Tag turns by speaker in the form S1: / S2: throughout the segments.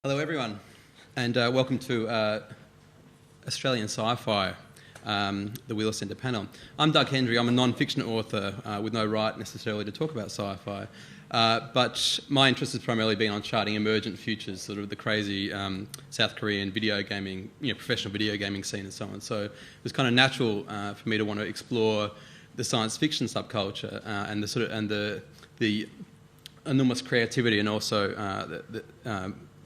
S1: Hello everyone, and welcome to Australian Sci-Fi, the Wheeler Centre panel. I'm Doug Hendrie. I'm a non-fiction author with no right necessarily to talk about sci-fi, but my interest has primarily been on charting emergent futures, sort of the crazy South Korean video gaming, professional video gaming scene and so on. So it was kind of natural for me to want to explore the science fiction subculture and the enormous creativity and also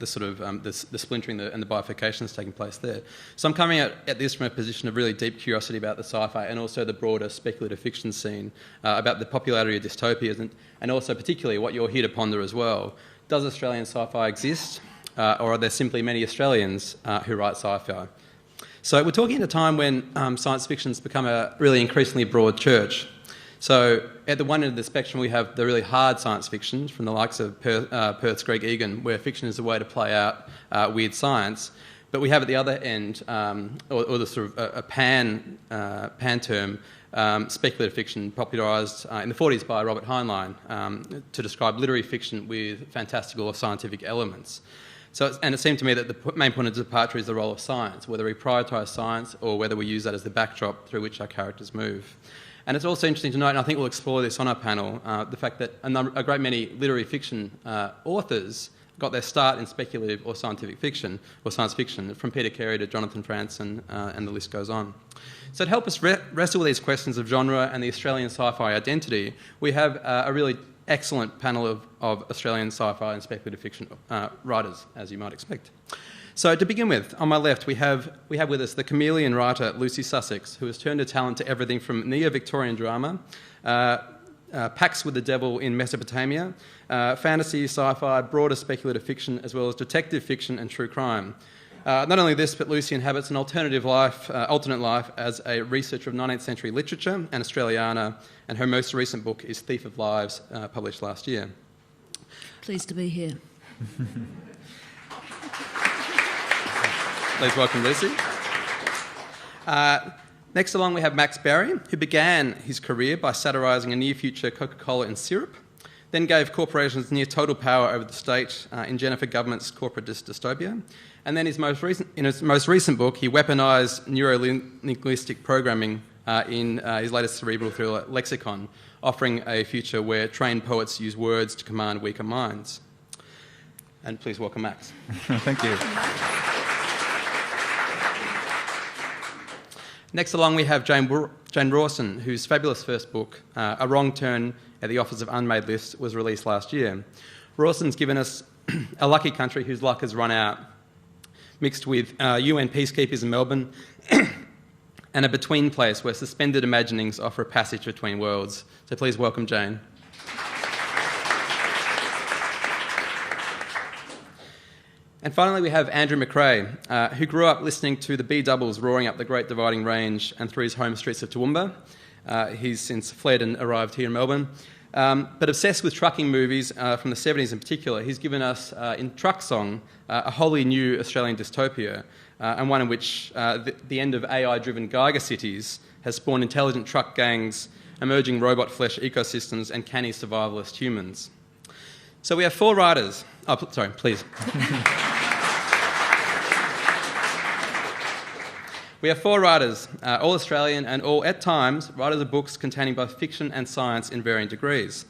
S1: the splintering and the bifurcations taking place there. So I'm coming at this from a position of really deep curiosity about the sci-fi and also the broader speculative fiction scene, about the popularity of dystopias and also particularly what you're here to ponder as well. Does Australian sci-fi exist, or are there simply many Australians who write sci-fi? So we're talking at a time when science fiction's become a really increasingly broad church. So at the one end of the spectrum, we have the really hard science fiction from the likes of Perth's Greg Egan, where fiction is a way to play out weird science. But we have at the other end, or the sort of a pan term, speculative fiction, popularised in the 40s by Robert Heinlein to describe literary fiction with fantastical or scientific elements. And it seemed to me that the main point of departure is the role of science, whether we prioritise science or whether we use that as the backdrop through which our characters move. And it's also interesting to note, and I think we'll explore this on our panel, the fact that a great many literary fiction authors got their start in speculative or scientific fiction, or science fiction, from Peter Carey to Jonathan Franzen, and the list goes on. So to help us wrestle with these questions of genre and the Australian sci-fi identity, we have a really excellent panel of Australian sci-fi and speculative fiction writers, as you might expect. So to begin with, on my left, we have with us the chameleon writer Lucy Sussex, who has turned her talent to everything from neo-Victorian drama, Pacts with the Devil in Mesopotamia, fantasy, sci-fi, broader speculative fiction, as well as detective fiction and true crime. Not only this, but Lucy inhabits an alternate life as a researcher of 19th century literature and Australiana, and her most recent book is Thief of Lives, published last year.
S2: Pleased to be here.
S1: Please welcome Lucy. Next along we have Max Barry, who began his career by satirising a near-future Coca-Cola and syrup, then gave corporations near total power over the state in Jennifer Government's corporate dystopia, and then in his most recent book he weaponised neuro-linguistic programming in his latest cerebral thriller Lexicon, offering a future where trained poets use words to command weaker minds. And please welcome Max.
S3: Thank you.
S1: Next along we have Jane Rawson, whose fabulous first book, A Wrong Turn at the Office of Unmade List, was released last year. Rawson's given us a lucky country whose luck has run out, mixed with UN peacekeepers in Melbourne and a between place where suspended imaginings offer a passage between worlds. So please welcome Jane. And finally, we have Andrew Mcrae, who grew up listening to the B-doubles roaring up the Great Dividing Range and through his home streets of Toowoomba. He's since fled and arrived here in Melbourne. But obsessed with trucking movies from the 70s in particular, he's given us, in Truck Song, a wholly new Australian dystopia, and one in which the end of AI-driven Geiger cities has spawned intelligent truck gangs, emerging robot flesh ecosystems, and canny survivalist humans. So we have four writers. Oh, sorry, please. We have four writers, all Australian and all, at times, writers of books containing both fiction and science in varying degrees,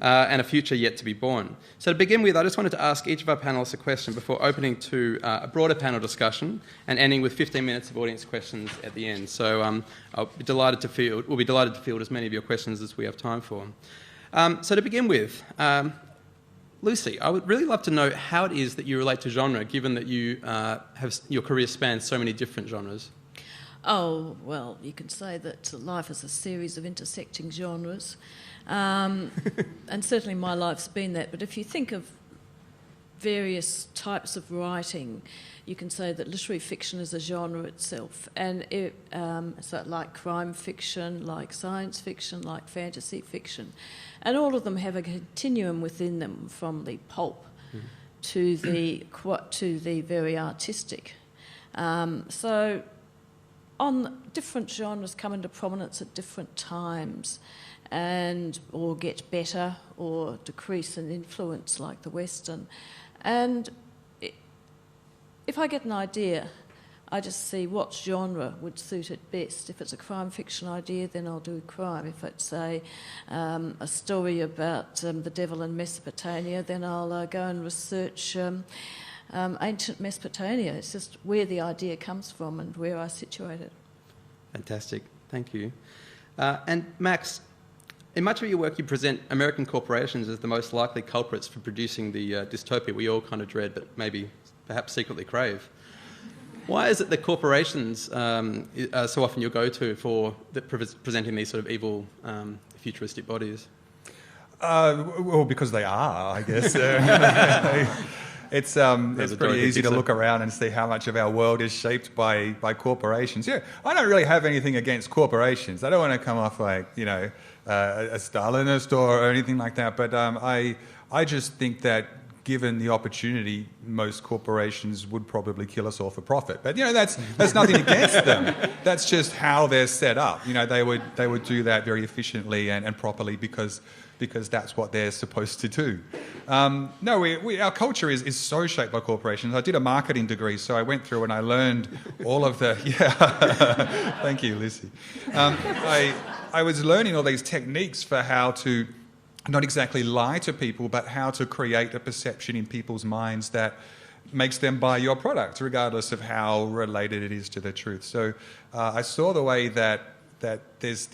S1: and a future yet to be born. So to begin with, I just wanted to ask each of our panellists a question before opening to a broader panel discussion and ending with 15 minutes of audience questions at the end. So we'll be delighted to field as many of your questions as we have time for. So to begin with, Lucy, I would really love to know how it is that you relate to genre, given that you your career spans so many different genres.
S2: Oh, well, you can say that life is a series of intersecting genres, and certainly my life's been that. But if you think of various types of writing, you can say that literary fiction is a genre itself, and so like crime fiction, like science fiction, like fantasy fiction, and all of them have a continuum within them, from the pulp to the very artistic. So on different genres come into prominence at different times, or get better or decrease in influence, like the Western. And if I get an idea, I just see what genre would suit it best. If it's a crime fiction idea, then I'll do crime. If it's a story about the devil in Mesopotamia, then I'll go and research ancient Mesopotamia. It's just where the idea comes from and where I situate it.
S1: Fantastic, thank you. And Max, in much of your work you present American corporations as the most likely culprits for producing the dystopia we all kind of dread but maybe perhaps secretly crave. Why is it that corporations are so often your go-to for presenting these sort of evil futuristic bodies?
S3: Well, because they are, I guess. It's pretty easy to look around and see how much of our world is shaped by corporations. Yeah, I don't really have anything against corporations. I don't want to come off like, a Stalinist or anything like that. But I just think that given the opportunity, most corporations would probably kill us all for profit. But that's nothing against them. That's just how they're set up. They would do that very efficiently and properly because that's what they're supposed to do. Our culture is so shaped by corporations. I did a marketing degree, so I went through and I learned all of the... Yeah, thank you, Lissy. I was learning all these techniques for how to not exactly lie to people, but how to create a perception in people's minds that makes them buy your product, regardless of how related it is to the truth. So I saw the way that there's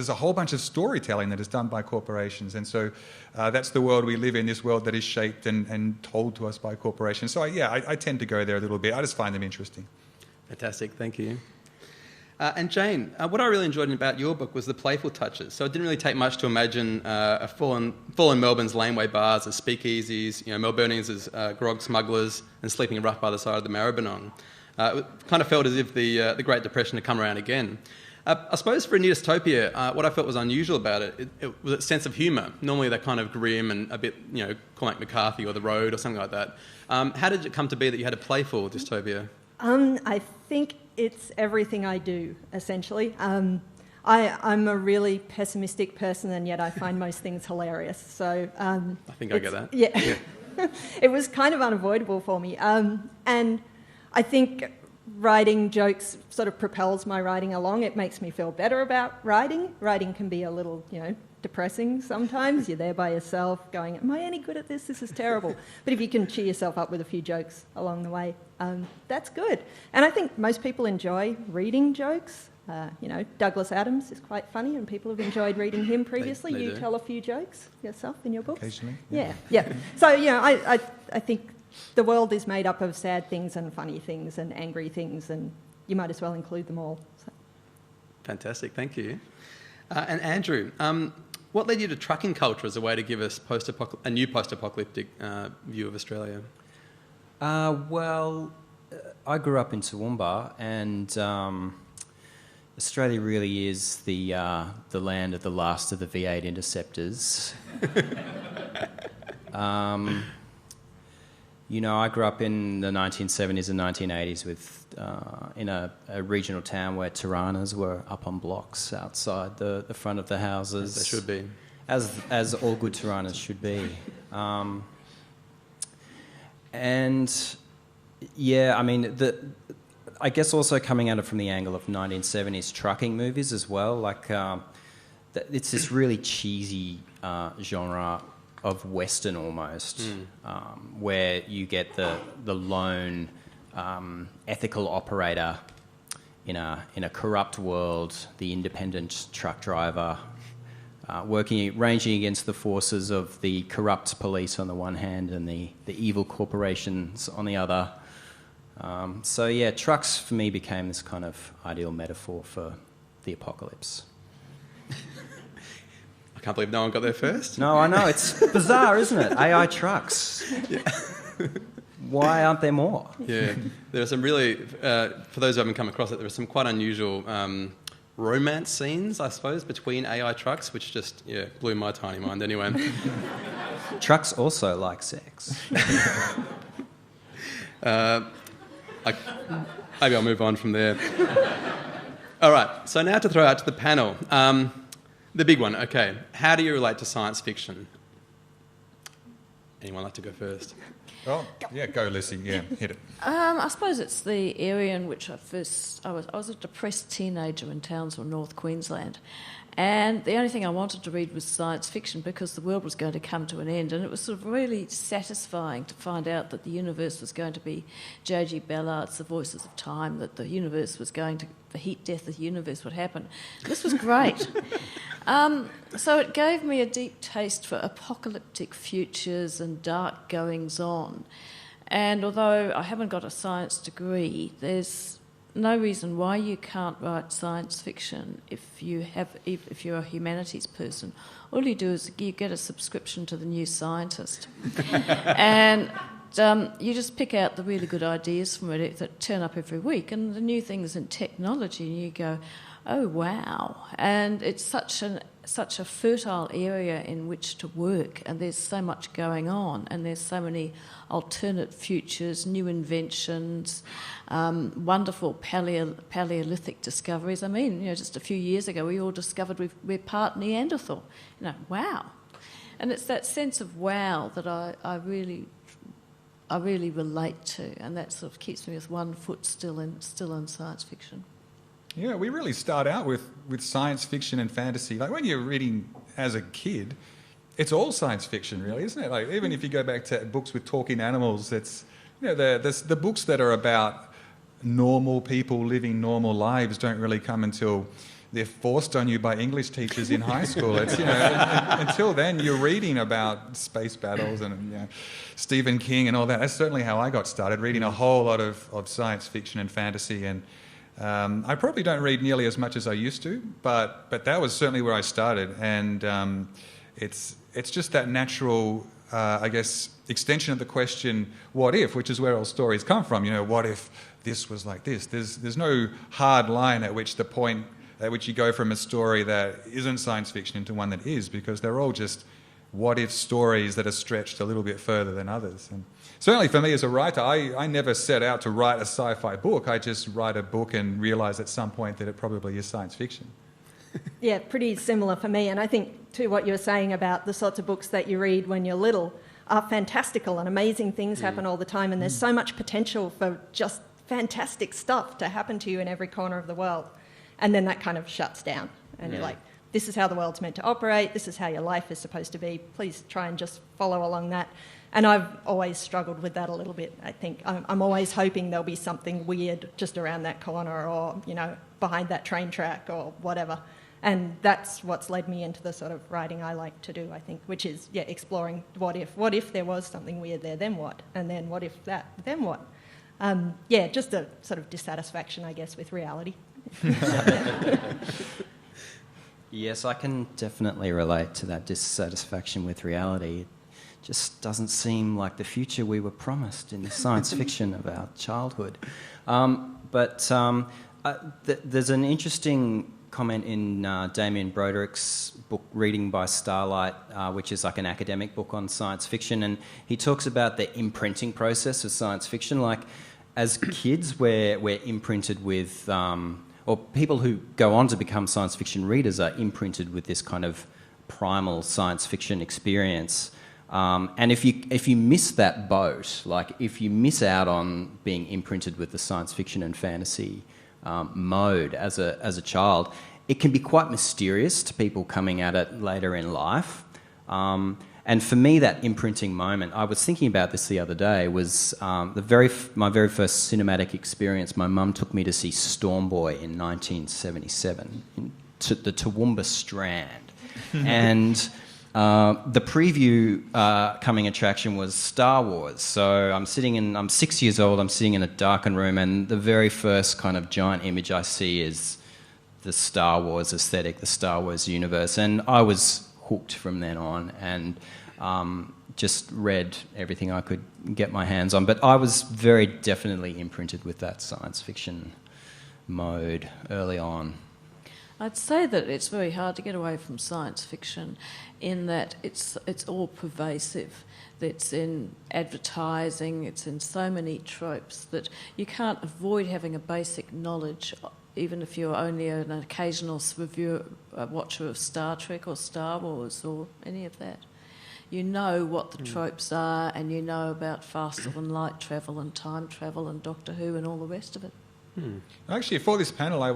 S3: a whole bunch of storytelling that is done by corporations, and so that's the world we live in, this world that is shaped and told to us by corporations. So I tend to go there a little bit. I just find them interesting.
S1: Fantastic, thank you. And Jane, what I really enjoyed about your book was the playful touches. So it didn't really take much to imagine a fallen Melbourne's laneway bars as speakeasies, Melburnians as grog smugglers and sleeping rough by the side of the Maribyrnong. It kind of felt as if the Great Depression had come around again. I suppose for a new dystopia, what I felt was unusual about it was its sense of humour. Normally they're kind of grim and a bit, Cormac McCarthy or The Road or something like that. How did it come to be that you had a playful dystopia?
S4: I think it's everything I do, essentially. I'm a really pessimistic person, and yet I find most things hilarious. So
S1: I think I get that.
S4: Yeah. It was kind of unavoidable for me. And I think writing jokes sort of propels my writing along. It makes me feel better about writing. Writing can be a little, depressing sometimes. You're there by yourself going, am I any good at this? This is terrible. But if you can cheer yourself up with a few jokes along the way, that's good. And I think most people enjoy reading jokes. Douglas Adams is quite funny, and people have enjoyed reading him previously.
S1: They
S4: you
S1: do.
S4: tell a few jokes yourself in your books.
S3: Occasionally.
S4: Yeah. So, I think the world is made up of sad things and funny things and angry things, and you might as well include them all. So.
S1: Fantastic, thank you. And Andrew, what led you to trucking culture as a way to give us a new post-apocalyptic view of Australia?
S5: I grew up in Toowoomba, and Australia really is the land of the last of the V8 interceptors. I grew up in the 1970s and 1980s in a regional town where Tiranas were up on blocks outside the front of the houses.
S1: As they should be.
S5: As all good Tiranas should be. I guess also coming at it from the angle of 1970s trucking movies as well. It's this really cheesy genre of Western almost, where you get the lone ethical operator in a corrupt world, the independent truck driver, ranging against the forces of the corrupt police on the one hand and the evil corporations on the other. Trucks for me became this kind of ideal metaphor for the apocalypse.
S1: I can't believe no one got there first.
S5: No, I know. It's bizarre, isn't it? AI trucks. Yeah. Why aren't there more?
S1: Yeah. There are some really, for those who haven't come across it, there are some quite unusual romance scenes, I suppose, between AI trucks, which just, blew my tiny mind anyway.
S5: Trucks also like sex.
S1: Maybe I'll move on from there. All right, so now to throw out to the panel. The big one, okay. How do you relate to science fiction? Anyone like to go first?
S3: Oh, yeah, go, Lissy. Yeah, hit it.
S2: I suppose it's the area in which I was a depressed teenager in Townsville, North Queensland, and the only thing I wanted to read was science fiction because the world was going to come to an end, and it was sort of really satisfying to find out that the universe was going to be J.G. Ballard's The Voices of Time, that the universe was going to, the heat death of the universe would happen. This was great. So it gave me a deep taste for apocalyptic futures and dark goings-on. And although I haven't got a science degree, there's no reason why you can't write science fiction if you're a humanities person. All you do is you get a subscription to The New Scientist. And you just pick out the really good ideas from it that turn up every week, and the new things in technology, and you go, oh, wow. And it's such a fertile area in which to work, and there's so much going on, and there's so many alternate futures, new inventions, wonderful Paleolithic discoveries. I mean, just a few years ago, we all discovered we're part Neanderthal. Wow. And it's that sense of wow that I really relate to, and that sort of keeps me with one foot still in science fiction.
S3: Yeah, we really start out with science fiction and fantasy. Like when you're reading as a kid, it's all science fiction, really, isn't it? Like even if you go back to books with talking animals, it's the books that are about normal people living normal lives don't really come until they're forced on you by English teachers in high school. It's until then you're reading about space battles and Stephen King and all that. That's certainly how I got started, reading a whole lot of science fiction and fantasy. And I probably don't read nearly as much as I used to, but that was certainly where I started. And it's just that natural, I guess, extension of the question, what if, which is where all stories come from. What if this was like this? There's no hard line at which you go from a story that isn't science fiction into one that is, because they're all just what-if stories that are stretched a little bit further than others. And certainly for me as a writer, I never set out to write a sci-fi book. I just write a book and realise at some point that it probably is science fiction.
S4: Yeah, pretty similar for me. And I think, too, what you're saying about the sorts of books that you read when you're little are fantastical, and amazing things happen all the time, and there's so much potential for just fantastic stuff to happen to you in every corner of the world. And then that kind of shuts down, and you're like, this is how the world's meant to operate, this is how your life is supposed to be, please try and just follow along that. And I've always struggled with that a little bit. I think I'm always hoping there'll be something weird just around that corner, or behind that train track or whatever. And that's what's led me into the sort of writing I like to do, I think, which is exploring what if there was something weird there, then what? And then what if that, then what? Just a sort of dissatisfaction, I guess, with reality.
S5: Yes, I can definitely relate to that dissatisfaction with reality. It just doesn't seem like the future we were promised in the science fiction of our childhood. But there's an interesting comment in Damien Broderick's book Reading by Starlight, which is like an academic book on science fiction, and he talks about the imprinting process of science fiction. Like as kids, we're imprinted with... or people who go on to become science fiction readers are imprinted with this kind of primal science fiction experience. And if you miss that boat, like if you miss out on being imprinted with the science fiction and fantasy mode as a child, it can be quite mysterious to people coming at it later in life. And for me, that imprinting moment, I was thinking about this the other day, was my very first cinematic experience. My mum took me to see Storm Boy in 1977 to the Toowoomba Strand. And the preview coming attraction was Star Wars. So I'm 6 years old, I'm sitting in a darkened room, and the very first kind of giant image I see is the Star Wars aesthetic, the Star Wars universe. And I was hooked from then on, and just read everything I could get my hands on. But I was very definitely imprinted with that science fiction mode early on.
S2: I'd say that it's very hard to get away from science fiction in that it's all pervasive. It's in advertising, it's in so many tropes that you can't avoid having a basic knowledge, even if you're only an occasional watcher of Star Trek or Star Wars or any of that. you know what the tropes are, and you know about faster than light travel and time travel and Doctor Who and all the rest of it.
S3: Actually, for this panel, I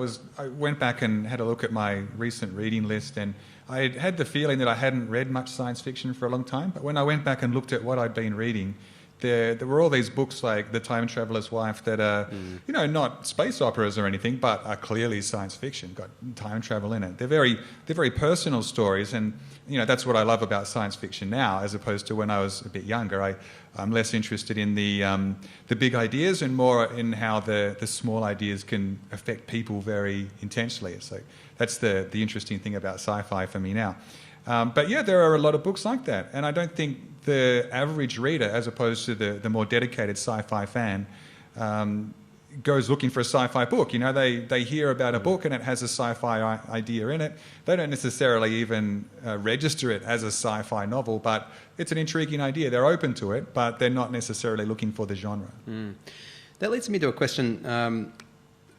S3: went back and had a look at my recent reading list, and I had the feeling that I hadn't read much science fiction for a long time. But when I went back and looked at what I'd been reading, there were all these books like The Time Traveller's Wife that are, not space operas or anything, but are clearly science fiction, got time travel in it. They're very personal stories, and that's what I love about science fiction now, as opposed to when I was a bit younger. I'm less interested in the big ideas and more in how the small ideas can affect people very intensely. So that's the interesting thing about sci-fi for me now. But yeah, there are a lot of books like that, and I don't think the average reader, as opposed to the more dedicated sci-fi fan, goes looking for a sci-fi book. They hear about a book and it has a sci-fi idea in it. They don't necessarily even register it as a sci-fi novel, but it's an intriguing idea. They're open to it, but they're not necessarily looking for the genre.
S1: That leads me to a question.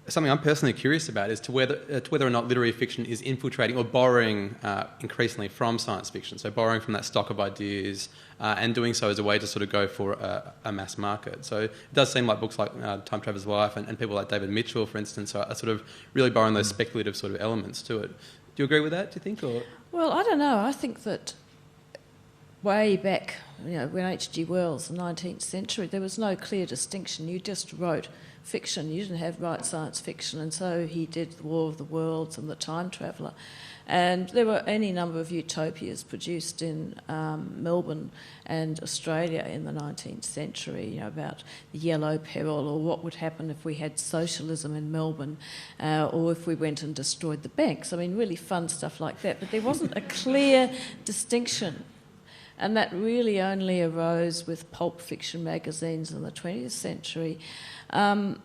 S1: Something I'm personally curious about is to whether or not literary fiction is infiltrating or borrowing increasingly from science fiction. So borrowing from that stock of ideas and doing so as a way to sort of go for a mass market. So it does seem like books like Time Traveller's Wife and people like David Mitchell, for instance, are sort of really borrowing those speculative sort of elements to it. Do you agree with that, do you think? Or?
S2: Well, I don't know. I think that way back, when H.G. Wells, the 19th century, there was no clear distinction. You just wrote fiction. You didn't write science fiction, and so he did The War of the Worlds and The Time Traveller. And there were any number of utopias produced in Melbourne and Australia in the 19th century, about the Yellow Peril, or what would happen if we had socialism in Melbourne, or if we went and destroyed the banks. I mean, really fun stuff like that. But there wasn't a clear distinction. And that really only arose with pulp fiction magazines in the 20th century. And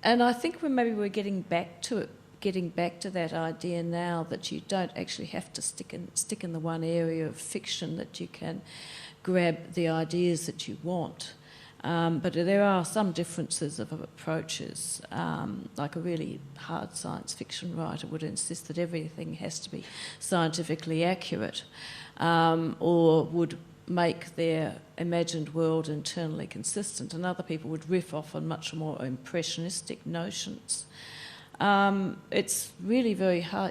S2: I think we're getting back to that idea now, that you don't actually have to stick in the one area of fiction, that you can grab the ideas that you want. But there are some differences of approaches. Like a really hard science fiction writer would insist that everything has to be scientifically accurate, or would make their imagined world internally consistent, and other people would riff off on much more impressionistic notions. It's really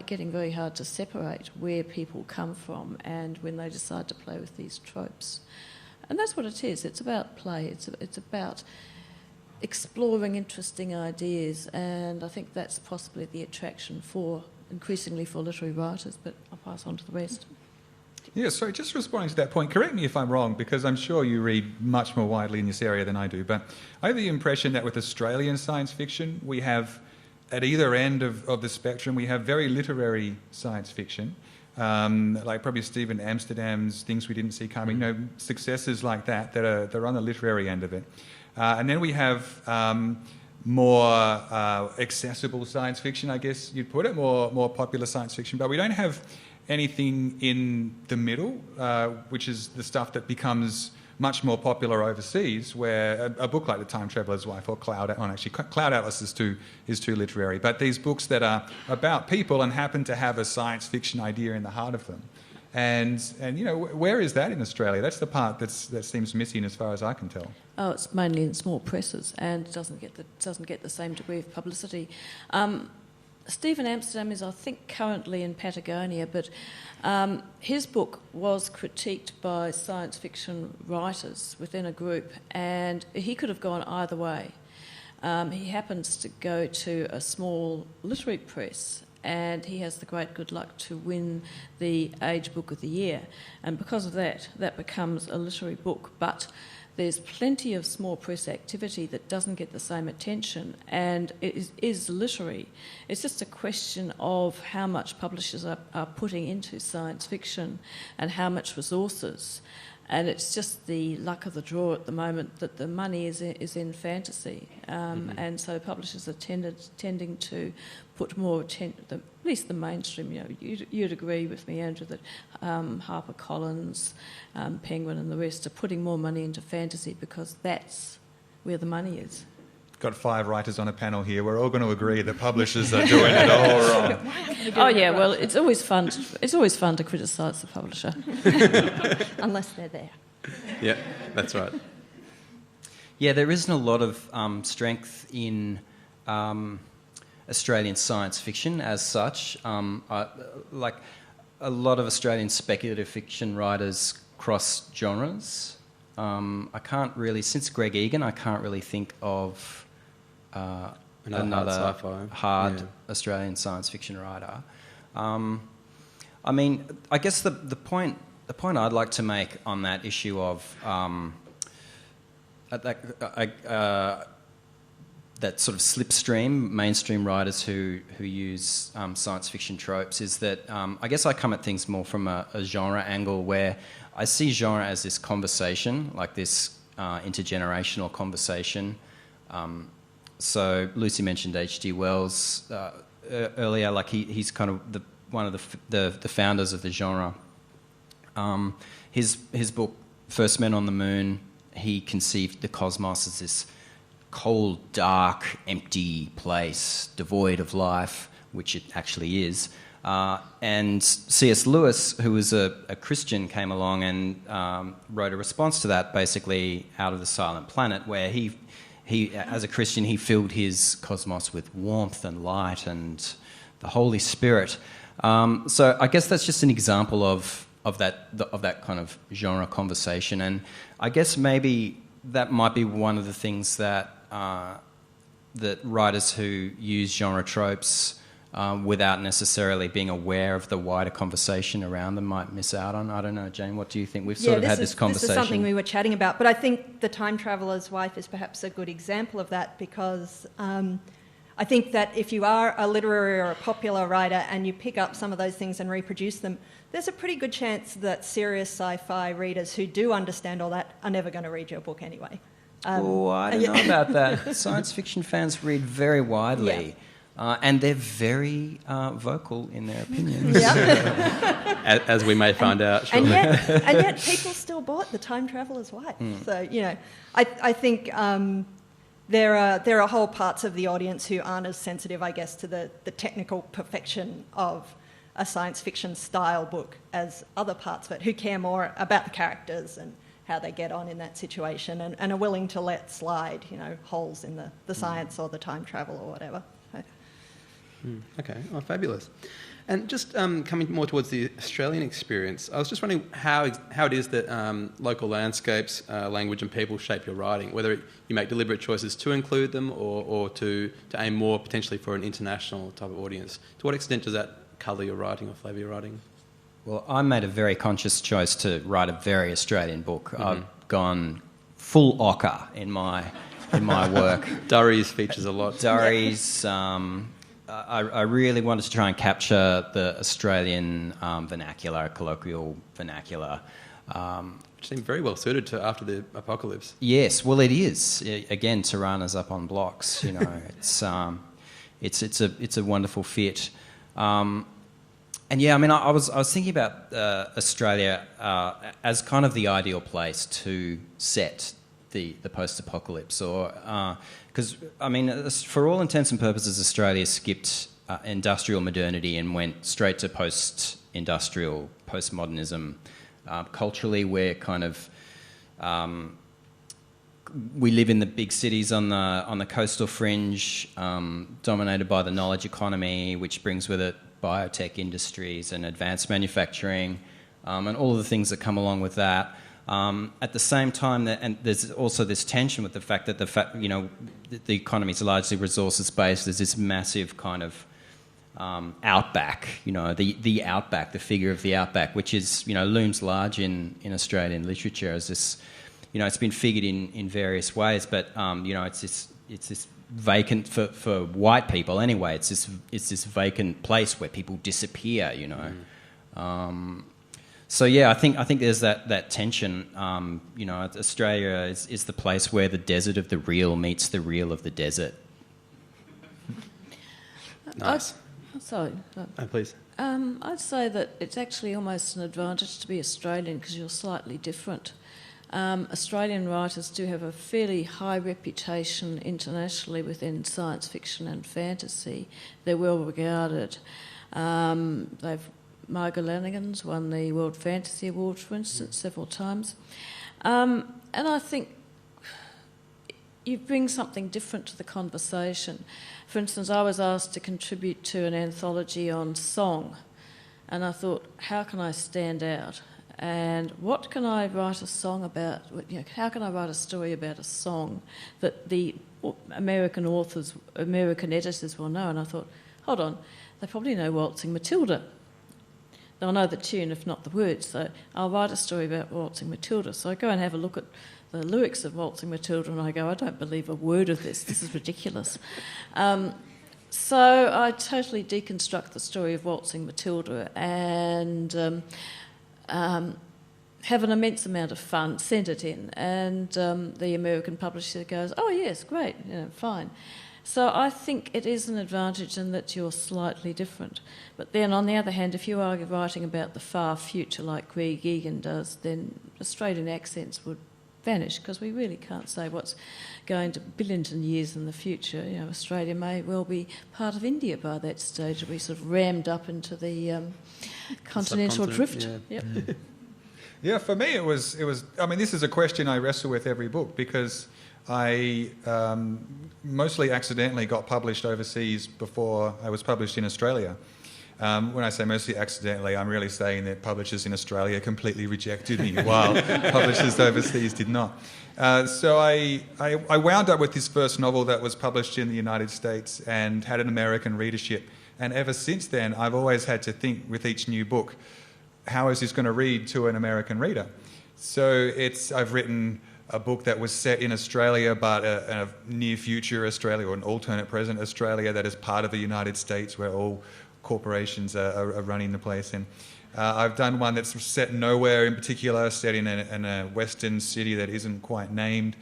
S2: getting very hard to separate where people come from and when they decide to play with these tropes. And that's what it is. It's about play. It's about exploring interesting ideas, and I think that's possibly the attraction increasingly for literary writers, but I'll pass on to the rest.
S3: Yeah, sorry, just responding to that point, correct me if I'm wrong, because I'm sure you read much more widely in this area than I do, but I have the impression that with Australian science fiction, we have, at either end of the spectrum, we have very literary science fiction, like probably Stephen Amsterdam's Things We Didn't See Coming, successes like that are on the literary end of it. And then we have more accessible science fiction, I guess you'd put it, more popular science fiction, but we don't have anything in the middle, which is the stuff that becomes much more popular overseas, where a book like The Time Traveller's Wife or Cloud Atlas is too literary, but these books that are about people and happen to have a science fiction idea in the heart of them. And where is that in Australia? That's the part that seems missing as far as I can tell.
S2: Oh, it's mainly in small presses and doesn't get the same degree of publicity. Stephen Amsterdam is, I think, currently in Patagonia, but his book was critiqued by science fiction writers within a group, and he could have gone either way. He happens to go to a small literary press, and he has the great good luck to win the Age Book of the Year, and because of that becomes a literary book, but there's plenty of small press activity that doesn't get the same attention, and it is literary. It's just a question of how much publishers are putting into science fiction and how much resources. And it's just the luck of the draw at the moment that the money is in fantasy. And so publishers are tending to put more attention, at least the mainstream. You'd agree with me, Andrew, that HarperCollins, Penguin and the rest are putting more money into fantasy because that's where the money is.
S3: got 5 writers on a panel here. We're all going to agree that publishers are doing it all wrong.
S2: Oh yeah, well, it's always fun. It's always fun to criticise the publisher,
S4: Unless they're there.
S1: Yeah, that's right.
S5: Yeah, there isn't a lot of strength in Australian science fiction as such. Like a lot of Australian speculative fiction writers cross genres. I can't really, since Greg Egan, I can't really think of another hard Australian science fiction writer. I mean, I guess the point I'd like to make on that issue of that sort of slipstream mainstream writers who use science fiction tropes is that I guess I come at things more from a genre angle, where I see genre as this conversation, like this intergenerational conversation. So Lucy mentioned H.G. Wells earlier, like he's kind of one of the founders of the genre. His book First Men on the Moon, he conceived the cosmos as this cold, dark, empty place, devoid of life, which it actually is. And C.S. Lewis, who was a Christian, came along and wrote a response to that, basically Out of the Silent Planet, where he as a Christian, he filled his cosmos with warmth and light and the Holy Spirit. So I guess that's just an example of that kind of genre conversation, and I guess maybe that might be one of the things that that writers who use genre tropes without necessarily being aware of the wider conversation around them might miss out on. I don't know, Jane, what do you think? We've sort of had this conversation.
S4: This is something we were chatting about, but I think The Time Traveller's Wife is perhaps a good example of that, because I think that if you are a literary or a popular writer and you pick up some of those things and reproduce them, there's a pretty good chance that serious sci-fi readers who do understand all that are never going to read your book anyway.
S5: I don't know about that. Science fiction fans read very widely.
S4: Yeah.
S5: And they're very vocal in their opinions.
S4: Yeah.
S1: as we may find out shortly.
S4: And yet people still bought The Time Traveller's Wife. So, you know, I think there are whole parts of the audience who aren't as sensitive, I guess, to the technical perfection of a science fiction style book as other parts of it, who care more about the characters and how they get on in that situation, and are willing to let slide, you know, holes in the science or the time travel or whatever.
S1: Okay, oh, fabulous. And just coming more towards the Australian experience, I was just wondering how it is that local landscapes, language and people shape your writing, whether you make deliberate choices to include them or to aim more potentially for an international type of audience. To what extent does that colour your writing or flavour your writing?
S5: Well, I made a very conscious choice to write a very Australian book. I've gone full ochre in my work.
S1: Durry's features a lot.
S5: Durry's... I really wanted to try and capture the Australian vernacular, colloquial vernacular.
S1: Which seemed very well suited to after the apocalypse.
S5: Yes, well, it is. Again, Tirana's up on blocks. You know, it's a wonderful fit. And yeah, I mean, I was thinking about Australia as kind of the ideal place to set the post-apocalypse, or because I mean, for all intents and purposes, Australia skipped industrial modernity and went straight to post-industrial, postmodernism. Culturally, we're kind of we live in the big cities on the coastal fringe, dominated by the knowledge economy, which brings with it biotech industries and advanced manufacturing, and all of the things that come along with that. At the same time, and there's also this tension with the fact that the economy is largely resources based. There's this massive kind of outback, the outback, the figure of the outback, which is looms large in Australian literature as this. It's been figured in various ways, but it's this vacant for white people anyway. It's this vacant place where people disappear. So yeah, I think there's that tension. Australia is the place where the desert of the real meets the real of the desert.
S1: Nice.
S2: Sorry.
S1: Please.
S2: I'd say that it's actually almost an advantage to be Australian because you're slightly different. Australian writers do have a fairly high reputation internationally within science fiction and fantasy. They're well regarded. Margot Lanigan's won the World Fantasy Award, for instance, several times. And I think you bring something different to the conversation. For instance, I was asked to contribute to an anthology on song, and I thought, how can I stand out? And what can I write a song about? How can I write a story about a song that the American authors, American editors will know? And I thought, hold on, they probably know Waltzing Matilda. They'll know the tune, if not the words. So I'll write a story about Waltzing Matilda. So I go and have a look at the lyrics of Waltzing Matilda, and I go, I don't believe a word of this. This is ridiculous. So I totally deconstruct the story of Waltzing Matilda and have an immense amount of fun, send it in, and the American publisher goes, oh yes, great, fine. So I think it is an advantage in that you're slightly different. But then on the other hand, if you are writing about the far future like Greg Egan does, then Australian accents would vanish, because we really can't say what's going to billions of years in the future. Australia may well be part of India by that stage. It'll be sort of rammed up into the continental drift.
S1: Yeah.
S2: Yep.
S3: Yeah, for me it was. I mean, this is a question I wrestle with every book, because I mostly accidentally got published overseas before I was published in Australia. When I say mostly accidentally, I'm really saying that publishers in Australia completely rejected me, while publishers overseas did not. So I wound up with this first novel that was published in the United States and had an American readership. And ever since then, I've always had to think with each new book, how is this going to read to an American reader? So I've written a book that was set in Australia, but a near future Australia, or an alternate present Australia that is part of the United States, where all corporations are running the place. And I've done one that's set nowhere in particular, set in a western city that isn't quite named.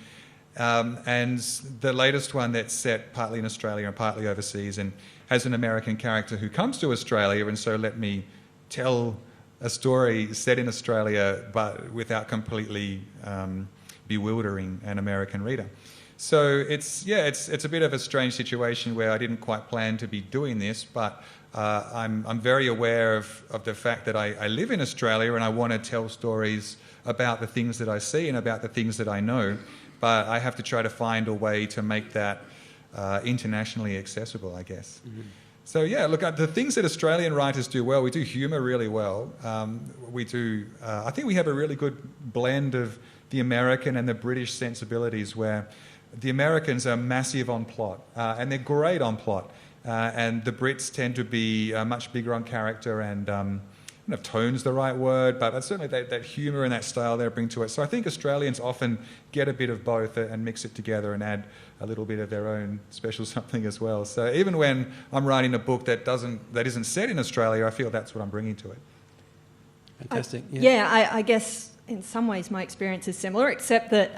S3: And the latest one that's set partly in Australia and partly overseas, and has an American character who comes to Australia, and so let me tell a story set in Australia, but without completely bewildering an American reader. So it's a bit of a strange situation where I didn't quite plan to be doing this, but I'm very aware of the fact that I live in Australia, and I want to tell stories about the things that I see and about the things that I know, but I have to try to find a way to make that internationally accessible, I guess. Mm-hmm. So yeah, look, the things that Australian writers do well, we do humour really well. I think we have a really good blend of the American and the British sensibilities, where the Americans are massive on plot, and they're great on plot. And the Brits tend to be much bigger on character, and I don't know if tone's the right word, but certainly that humour and that style they bring to it. So I think Australians often get a bit of both and mix it together and add a little bit of their own special something as well. So even when I'm writing a book that isn't set in Australia, I feel that's what I'm bringing to it.
S1: Fantastic.
S4: I guess in some ways my experience is similar, except that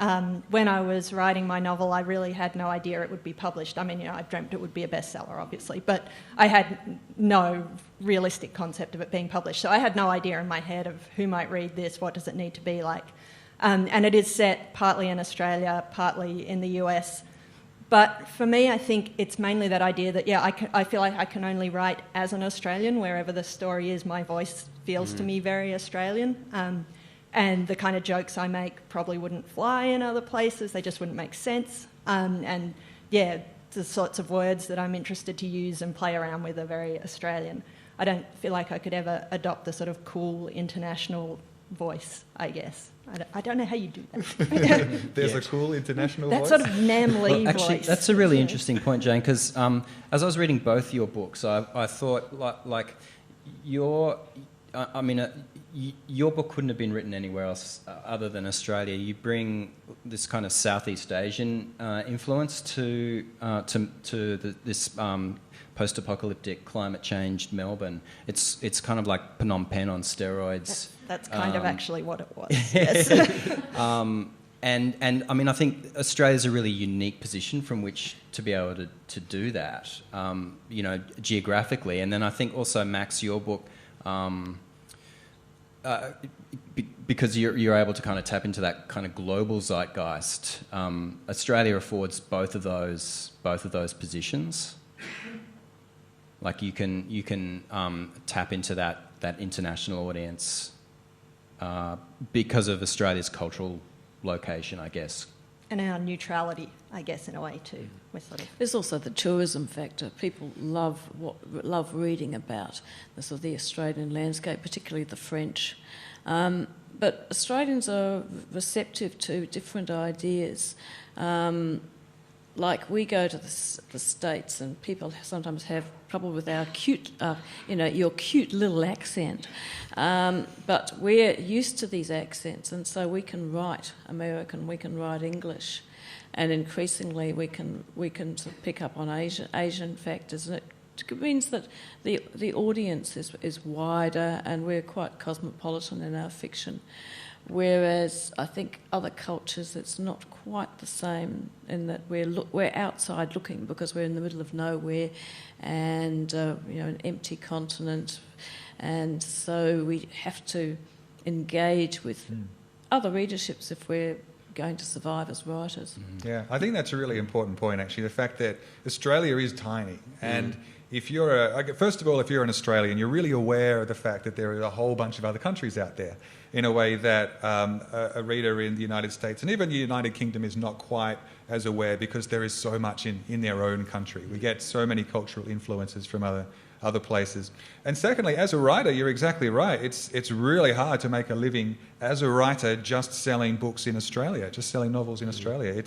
S4: when I was writing my novel, I really had no idea it would be published. I mean, I dreamt it would be a bestseller, obviously, but I had no realistic concept of it being published. So I had no idea in my head of who might read this, what does it need to be like. And it is set partly in Australia, partly in the US. But for me, I think it's mainly that idea that, I feel like I can only write as an Australian. Wherever the story is, my voice feels to me very Australian. And the kind of jokes I make probably wouldn't fly in other places. They just wouldn't make sense. The sorts of words that I'm interested to use and play around with are very Australian. I don't feel like I could ever adopt the sort of cool international voice, I guess. I don't know how you do that.
S3: There's a cool international
S4: that
S3: voice?
S4: That sort of Nam Lee
S5: actually,
S4: voice.
S5: That's a really interesting point, Jane, because as I was reading both your books, I thought, like your book couldn't have been written anywhere else other than Australia. You bring this kind of Southeast Asian influence to this post-apocalyptic, climate-changed Melbourne. It's kind of like Phnom Penh on steroids.
S4: That's kind of actually what it was. Yes.
S5: And I mean, I think Australia's a really unique position from which to be able to do that, geographically. And then I think also, Max, your book, because you're able to kind of tap into that kind of global zeitgeist. Australia affords both of those positions. Like you can tap into that international audience because of Australia's cultural location, I guess.
S4: And our neutrality, I guess, in a way too. We're sort of...
S2: There's also the tourism factor. People love reading about the Australian landscape, particularly the French. But Australians are receptive to different ideas. Like we go to the States and people sometimes have trouble with our your cute little accent. But we're used to these accents, and so we can write American, we can write English, and increasingly we can sort of pick up on Asian factors, and it means that the audience is wider, and we're quite cosmopolitan in our fiction. Whereas I think other cultures, it's not quite the same in that we're outside looking because we're in the middle of nowhere, and an empty continent, and so we have to engage with other readerships if we're going to survive as writers.
S3: Yeah, I think that's a really important point, actually, the fact that Australia is tiny, and if you're first of all, if you're an Australian, you're really aware of the fact that there are a whole bunch of other countries out there in a way that a reader in the United States and even the United Kingdom is not quite as aware, because there is so much in their own country. We get so many cultural influences from other places. And secondly, as a writer, you're exactly right. It's really hard to make a living as a writer just selling books in Australia, just selling novels in Australia.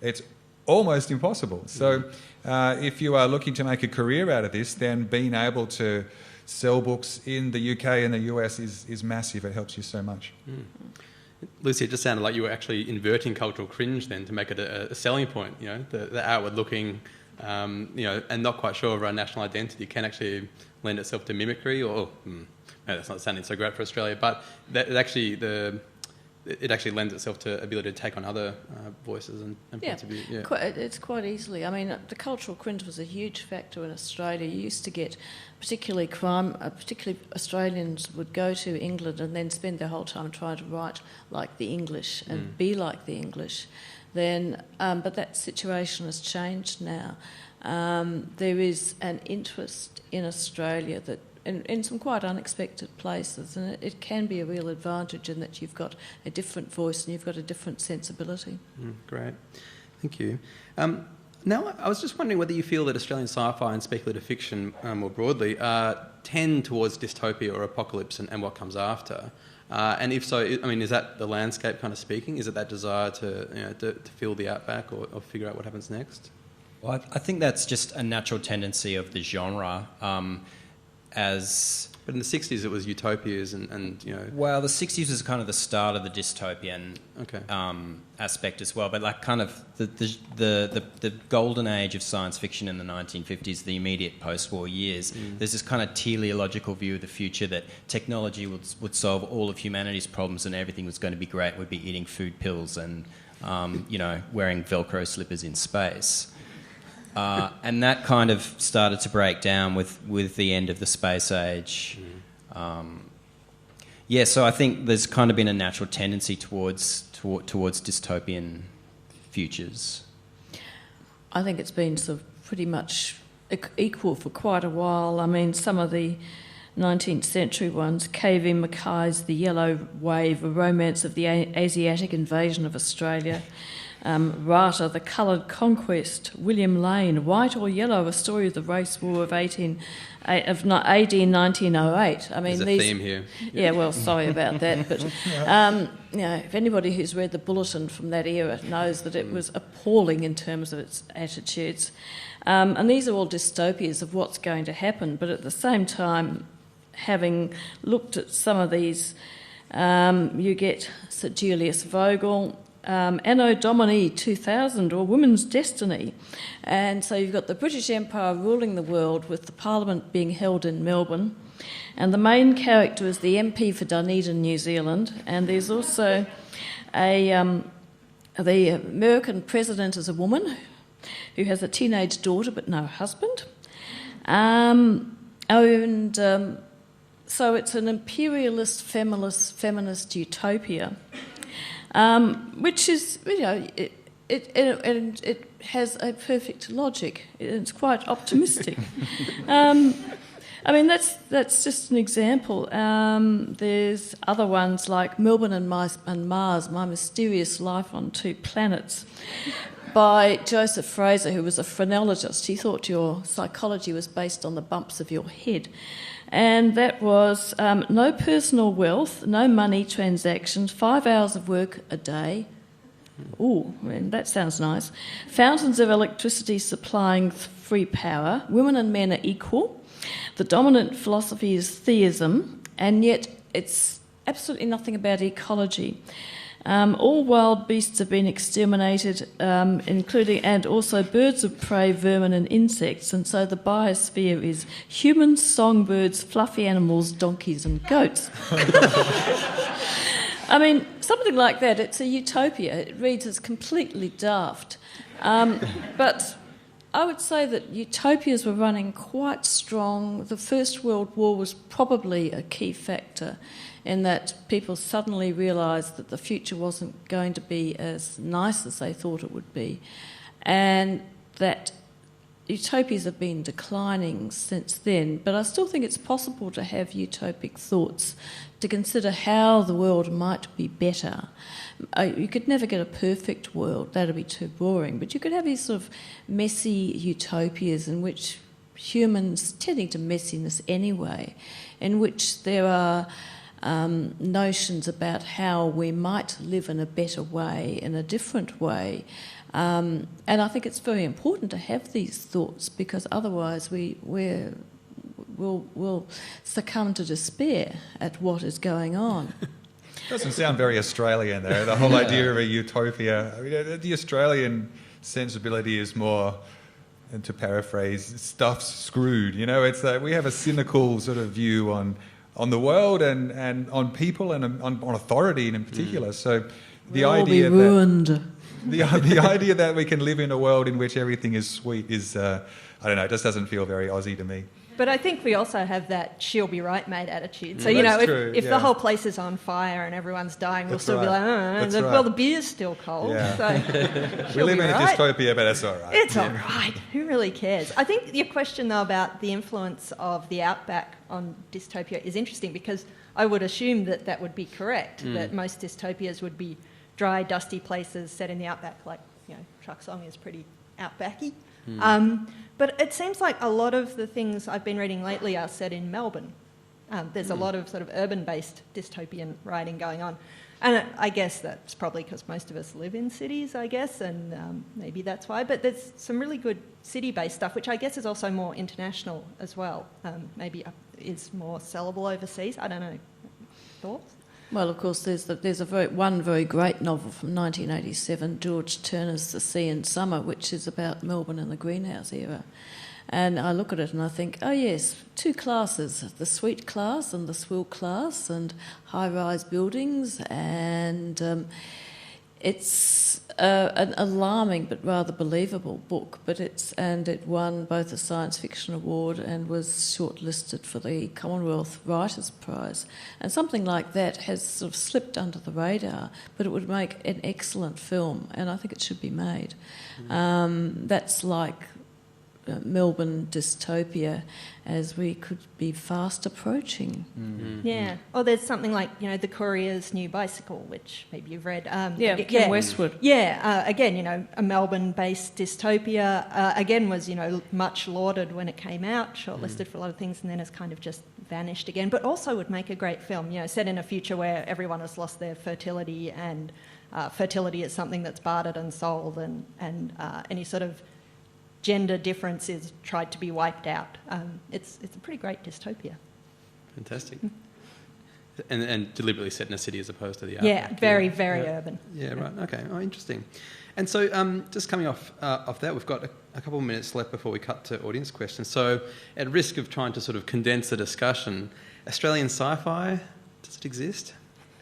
S3: It's almost impossible. So if you are looking to make a career out of this, then being able to sell books in the UK and the US is massive. It helps you so much.
S1: Lucy, it just sounded like you were actually inverting cultural cringe then to make it a selling point. The outward looking, and not quite sure of our national identity can actually lend itself to mimicry, or no, that's not sounding so great for Australia, but it actually lends itself to ability to take on other voices and points of view. Yeah,
S2: it's quite easily. I mean, the cultural cringe was a huge factor in Australia. You used to get, particularly Australians would go to England and then spend their whole time trying to write like the English and be like the English. Then, but that situation has changed now. There is an interest in Australia that in some quite unexpected places, and it can be a real advantage in that you've got a different voice and you've got a different sensibility.
S1: Great, thank you. Now, I was just wondering whether you feel that Australian sci-fi and speculative fiction, more broadly, tend towards dystopia or apocalypse and what comes after. And if so, I mean, is that the landscape kind of speaking? Is it that desire to fill the outback or figure out what happens next?
S5: Well, I think that's just a natural tendency of the genre. But in the 60s it was utopias and Well, the 60s was kind of the start of the dystopian aspect as well. But like kind of the golden age of science fiction in the 1950s, the immediate post-war years, there's this kind of teleological view of the future that technology would solve all of humanity's problems and everything was going to be great. We'd be eating food pills and wearing Velcro slippers in space. And that kind of started to break down with the end of the space age. So I think there's kind of been a natural tendency towards dystopian futures.
S2: I think it's been sort of pretty much equal for quite a while. I mean, some of the 19th century ones, K.V. Mackay's The Yellow Wave, A Romance of the Asiatic Invasion of Australia, Rata, The Coloured Conquest, William Lane, White or Yellow, A Story of the Race War of AD 1908. I mean,
S1: there's a theme here.
S2: Yeah, well, sorry about that, but if anybody who's read the Bulletin from that era knows that it was appalling in terms of its attitudes. And these are all dystopias of what's going to happen, but at the same time, having looked at some of these, you get Sir Julius Vogel, Anno Domini 2000, or Women's Destiny. And so you've got the British Empire ruling the world with the Parliament being held in Melbourne. And the main character is the MP for Dunedin, New Zealand. And there's also the American president is a woman who has a teenage daughter but no husband. so it's an imperialist, feminist utopia, which is, it has a perfect logic. It's quite optimistic. That's just an example. There's other ones like Melbourne and Mars, My Mysterious Life on Two Planets, by Joseph Fraser, who was a phrenologist. He thought your psychology was based on the bumps of your head. And that was no personal wealth, no money transactions, 5 hours of work a day. Ooh, that sounds nice. Fountains of electricity supplying free power. Women and men are equal. The dominant philosophy is theism, and yet it's absolutely nothing about ecology. All wild beasts have been exterminated, including and also birds of prey, vermin and insects, and so the biosphere is humans, songbirds, fluffy animals, donkeys and goats. Something like that, it's a utopia. It reads as completely daft. But I would say that utopias were running quite strong. The First World War was probably a key factor in that people suddenly realised that the future wasn't going to be as nice as they thought it would be, and that utopias have been declining since then. But I still think it's possible to have utopic thoughts, to consider how the world might be better. You could never get a perfect world, that would be too boring, but you could have these sort of messy utopias in which humans, tending to messiness anyway, in which there are notions about how we might live in a better way, in a different way. And I think it's very important to have these thoughts, because otherwise we'll succumb to despair at what is going on.
S3: Doesn't sound very Australian, though, the whole idea of a utopia. The Australian sensibility is more, and to paraphrase, stuff's screwed. It's we have a cynical sort of view on the world and on people and on authority in particular. So the idea
S2: be ruined.
S3: The idea that we can live in a world in which everything is sweet is, I don't know, it just doesn't feel very Aussie to me.
S4: But I think we also have that she'll be right, mate attitude. So, if the whole place is on fire and everyone's dying, we'll still be like, well, the beer's still cold. Yeah. So
S3: we live in a dystopia, but it's all right.
S4: It's all right. Who really cares? I think your question, though, about the influence of the outback on dystopia is interesting, because I would assume that would be correct, that most dystopias would be dry, dusty places set in the outback, like, Truck Song is pretty outbacky. But it seems like a lot of the things I've been reading lately are set in Melbourne. There's a lot of sort of urban-based dystopian writing going on. And I guess that's probably because most of us live in cities, I guess, and maybe that's why. But there's some really good city-based stuff, which I guess is also more international as well. Maybe is more sellable overseas. I don't know. Thoughts?
S2: Well, of course, there's one very great novel from 1987, George Turner's The Sea in Summer, which is about Melbourne in the greenhouse era. And I look at it and I think, oh yes, two classes, the sweet class and the swill class, and high-rise buildings, and it's an alarming but rather believable book. But it won both a science fiction award and was shortlisted for the Commonwealth Writers' Prize. And something like that has sort of slipped under the radar, but it would make an excellent film, and I think it should be made. That's like Melbourne dystopia, as we could be fast approaching.
S4: Yeah. Or there's something like, the Courier's New Bicycle, which maybe you've read.
S2: Kim Westwood.
S4: Yeah. Again, a Melbourne-based dystopia. Again, was, much lauded when it came out, shortlisted for a lot of things, and then has kind of just vanished again. But also would make a great film, set in a future where everyone has lost their fertility, and fertility is something that's bartered and sold, and any sort of gender difference is tried to be wiped out. It's a pretty great dystopia.
S1: Fantastic. And deliberately set in a city as opposed to the outback.
S4: Yeah, very urban.
S1: Yeah, right. Okay. Oh, interesting. And so just coming off that, we've got a couple of minutes left before we cut to audience questions. So at risk of trying to sort of condense the discussion, Australian sci-fi, does it exist?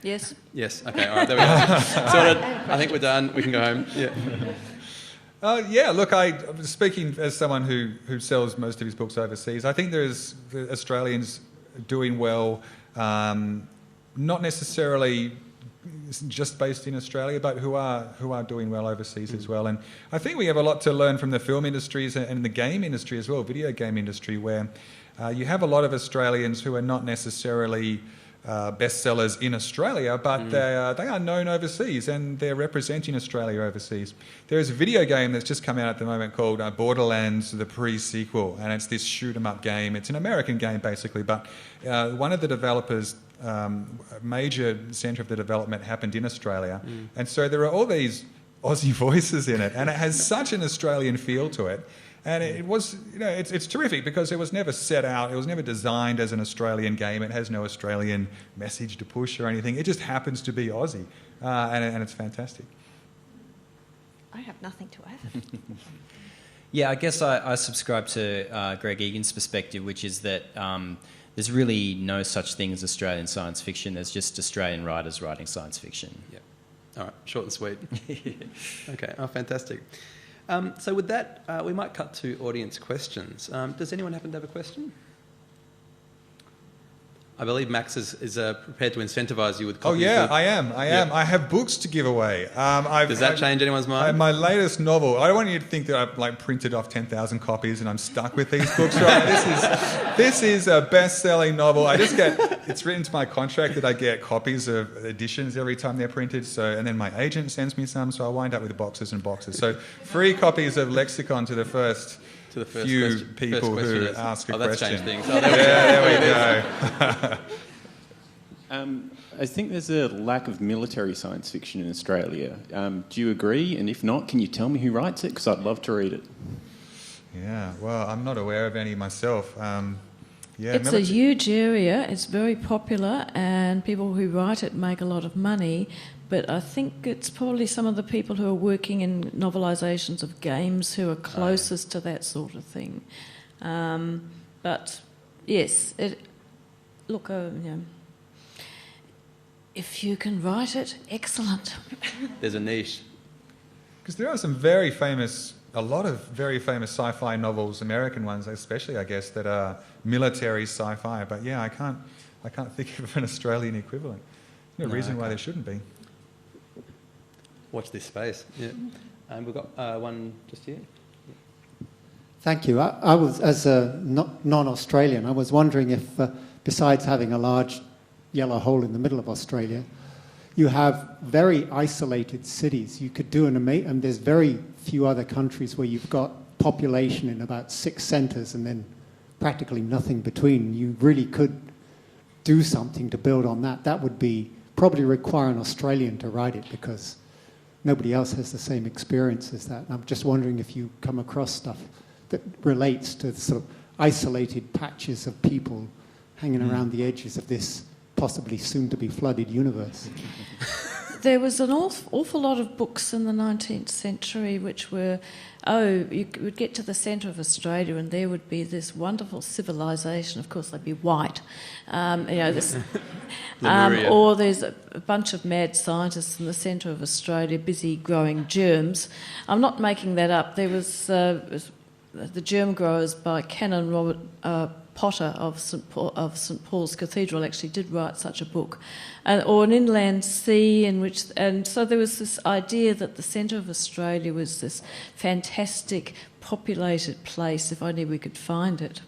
S2: Yes.
S1: Yes. Okay, all right, there we go. Sorted. I think we're done. We can go home. Yeah.
S3: Look, speaking as someone who sells most of his books overseas, I think the Australians doing well, not necessarily just based in Australia, but who are doing well overseas as well. And I think we have a lot to learn from the film industries and the game industry as well, video game industry, where you have a lot of Australians who are not necessarily bestsellers in Australia, but they are known overseas and they're representing Australia overseas. There is a video game that's just come out at the moment called Borderlands the Pre-Sequel, and it's this shoot-'em-up game. It's an American game basically, but one of the developers, a major centre of the development happened in Australia, and so there are all these Aussie voices in it, and it has such an Australian feel to it. And it was, it's terrific because it was never set out, it was never designed as an Australian game. It has no Australian message to push or anything. It just happens to be Aussie, and it's fantastic.
S4: I have nothing to add.
S5: Yeah, I guess I subscribe to Greg Egan's perspective, which is that there's really no such thing as Australian science fiction. There's just Australian writers writing science fiction.
S1: Yeah. All right, short and sweet. Okay, fantastic. So with that, we might cut to audience questions. Does anyone happen to have a question? I believe Max is prepared to incentivise you with copies.
S3: Oh yeah, I am. I have books to give away.
S1: Does that change anyone's mind?
S3: My latest novel. I don't want you to think that I've printed off 10,000 copies and I'm stuck with these books. Right? This is a best-selling novel. It's written to my contract that I get copies of editions every time they're printed. And then my agent sends me some, so I wind up with boxes and boxes. So free copies of Lexicon to the first few people who ask a question.
S1: That's changed things.
S3: There we go.
S6: I think there's a lack of military science fiction in Australia. Do you agree? And if not, can you tell me who writes it? Because I'd love to read it.
S3: Yeah, well, I'm not aware of any myself.
S2: It's a huge area. It's very popular, and people who write it make a lot of money. But I think it's probably some of the people who are working in novelisations of games who are closest to that sort of thing. But yes, if you can write it, excellent.
S1: There's a niche.
S3: Because there are a lot of very famous sci-fi novels, American ones especially, I guess, that are military sci-fi. But yeah, I can't think of an Australian equivalent. There's no reason why there shouldn't be.
S1: Watch this space. Yeah. And we've got one just here. Yeah.
S7: Thank you. I was, as a non-Australian, I was wondering if, besides having a large yellow hole in the middle of Australia, you have very isolated cities. You could do and there's very few other countries where you've got population in about 6 centres and then practically nothing between. You really could do something to build on that. That would probably require an Australian to write it because nobody else has the same experience as that. And I'm just wondering if you come across stuff that relates to the sort of isolated patches of people hanging around the edges of this possibly soon-to-be flooded universe.
S2: There was an awful lot of books in the 19th century which were, you would get to the centre of Australia and there would be this wonderful civilisation. Of course, they'd be white. Or there's a bunch of mad scientists in the centre of Australia busy growing germs. I'm not making that up. There was The Germ Growers by Canon Robert Potter of St Paul's Cathedral actually did write such a book, or an inland sea and so there was this idea that the centre of Australia was this fantastic populated place if only we could find it,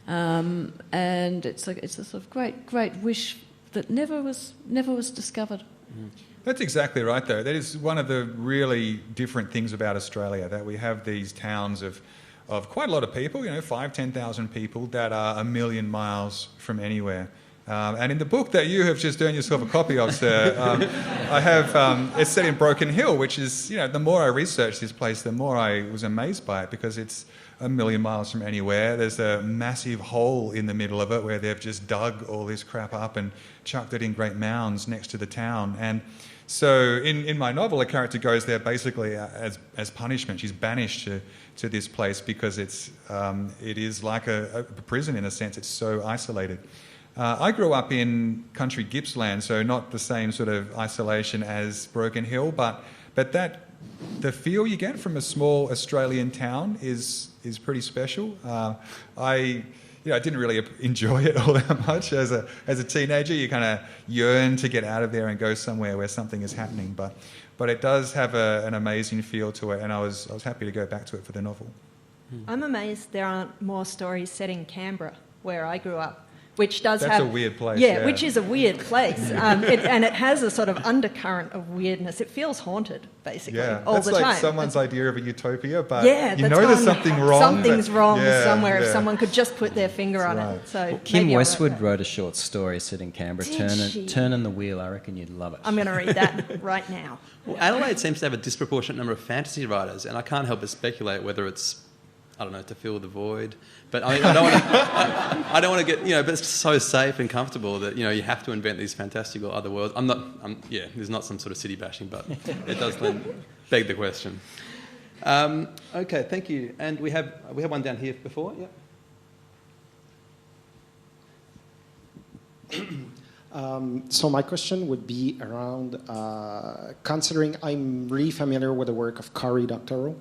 S2: and it's a sort of great wish that never was discovered.
S3: That's exactly right, though. That is one of the really different things about Australia, that we have these towns of quite a lot of people, 5,000-10,000 people that are a million miles from anywhere. And in the book that you have just earned yourself a copy of, sir, I have, it's set in Broken Hill, which is, the more I researched this place, the more I was amazed by it, because it's a million miles from anywhere. There's a massive hole in the middle of it where they've just dug all this crap up and chucked it in great mounds next to the town. And so in my novel, a character goes there basically as punishment. She's banished to this place because it is like a prison in a sense. It's so isolated. I grew up in country Gippsland, so not the same sort of isolation as Broken Hill, but the feel you get from a small Australian town is pretty special. I didn't really enjoy it all that much as a teenager. You kind of yearn to get out of there and go somewhere where something is happening. But it does have an amazing feel to it, and I was happy to go back to it for the novel.
S4: I'm amazed there aren't more stories set in Canberra, where I grew up, which does
S3: That's
S4: have...
S3: a weird place.
S4: Yeah, which is a weird place. And it has a sort of undercurrent of weirdness. It feels haunted, basically, all the time.
S3: That's like someone's idea of a utopia, but
S4: there's
S3: something wrong.
S4: Something's wrong somewhere if someone could just put their finger on it. So
S5: Kim Westwood wrote a short story set in Canberra, Turning the Wheel. I reckon you'd love it.
S4: I'm going to read that right now.
S1: Well, Adelaide seems to have a disproportionate number of fantasy writers, and I can't help but speculate whether it's, I don't know, to fill the void. But I mean, I don't want to get, but it's so safe and comfortable that, you have to invent these fantastical other worlds. There's not some sort of city bashing, but it does beg the question. Okay, thank you. And we have one down here before,
S8: So my question would be around, considering I'm really familiar with the work of Cory Doctorow,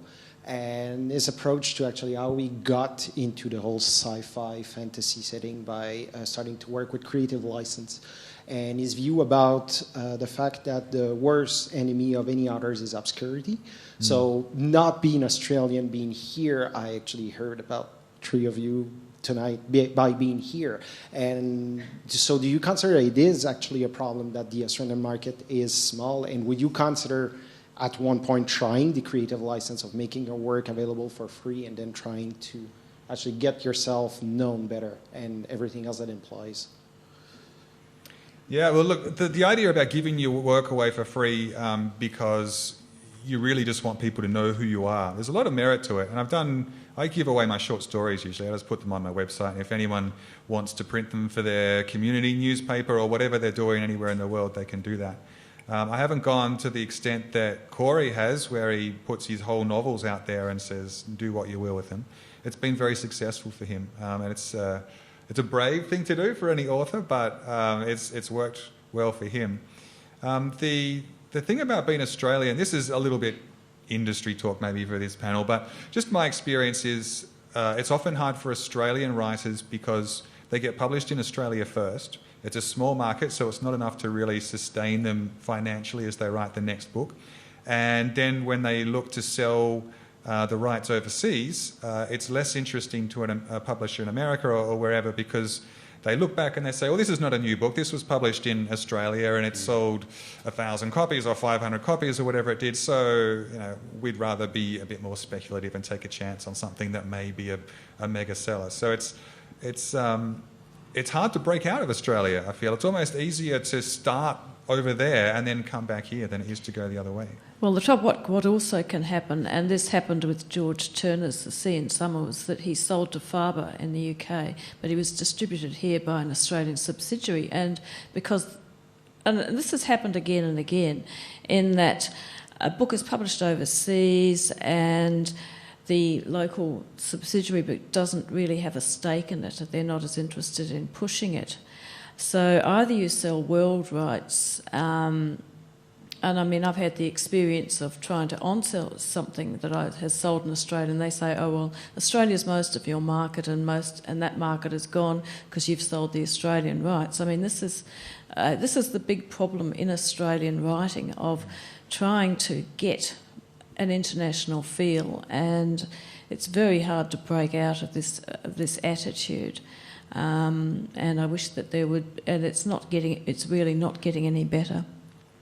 S8: and his approach to actually how we got into the whole sci-fi fantasy setting by starting to work with creative license, and his view about the fact that the worst enemy of any authors is obscurity. So not being Australian, being here, I actually heard about three of you tonight by being here. And so do you consider it is actually a problem that the Australian market is small, and would you consider at one point trying the creative license of making your work available for free and then trying to actually get yourself known better and everything else that implies?
S3: Yeah, well, look, the idea about giving your work away for free because you really just want people to know who you are, there's a lot of merit to it. And I give away my short stories usually. I just put them on my website. And if anyone wants to print them for their community newspaper or whatever they're doing anywhere in the world, they can do that. I haven't gone to the extent that Cory has, where he puts his whole novels out there and says, do what you will with them. It's been very successful for him. And it's a brave thing to do for any author, but it's worked well for him. The thing about being Australian, this is a little bit industry talk maybe for this panel, but just my experience is it's often hard for Australian writers because they get published in Australia first. It's a small market, so it's not enough to really sustain them financially as they write the next book. And then when they look to sell the rights overseas, it's less interesting to a publisher in America or wherever, because they look back and they say, well, this is not a new book. This was published in Australia and it sold 1,000 copies or 500 copies or whatever it did. So, we'd rather be a bit more speculative and take a chance on something that may be a mega seller. So it's hard to break out of Australia, I feel. It's almost easier to start over there and then come back here than it is to go the other way.
S2: Well, what also can happen, and this happened with George Turner's The Sea in Summer, was that he sold to Faber in the UK, but he was distributed here by an Australian subsidiary. And this has happened again and again, in that a book is published overseas and the local subsidiary doesn't really have a stake in it. They're not as interested in pushing it. So either you sell world rights, and I mean, I've had the experience of trying to on-sell something that has sold in Australia, and they say, oh, well, Australia's most of your market, and that market is gone because you've sold the Australian rights. I mean, this is the big problem in Australian writing, of trying to get an international feel, and it's very hard to break out of this attitude. And I wish that there would, and it's really not getting any better.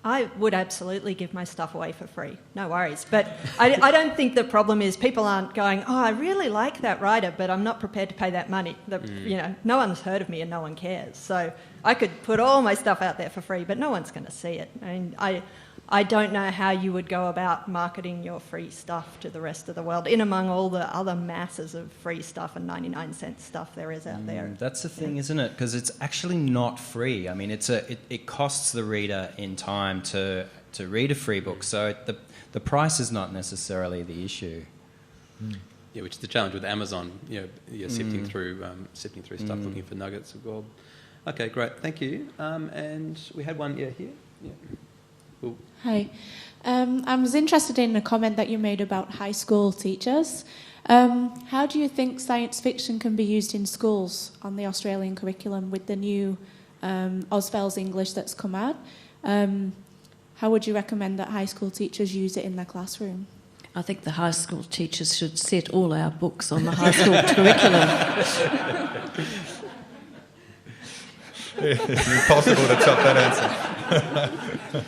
S4: I would absolutely give my stuff away for free, no worries. But I don't think the problem is people aren't going, oh, I really like that writer, but I'm not prepared to pay that money. No one's heard of me and no one cares. So I could put all my stuff out there for free, but no one's going to see it. I mean, I don't know how you would go about marketing your free stuff to the rest of the world, in among all the other masses of free stuff and 99-cent stuff there is out there.
S5: That's the thing, isn't it? Because it's actually not free. I mean, it costs the reader in time to read a free book, so the price is not necessarily the issue.
S1: Yeah, which is the challenge with Amazon. You're sifting through stuff, looking for nuggets of gold. Okay, great, thank you. And we had one here. Yeah. Cool.
S9: Hi. I was interested in a comment that you made about high school teachers. How do you think science fiction can be used in schools on the Australian curriculum with the new Ausfel's English that's come out? How would you recommend that high school teachers use it in their classroom?
S2: I think the high school teachers should set all our books on the high school curriculum.
S3: It's impossible to top that answer.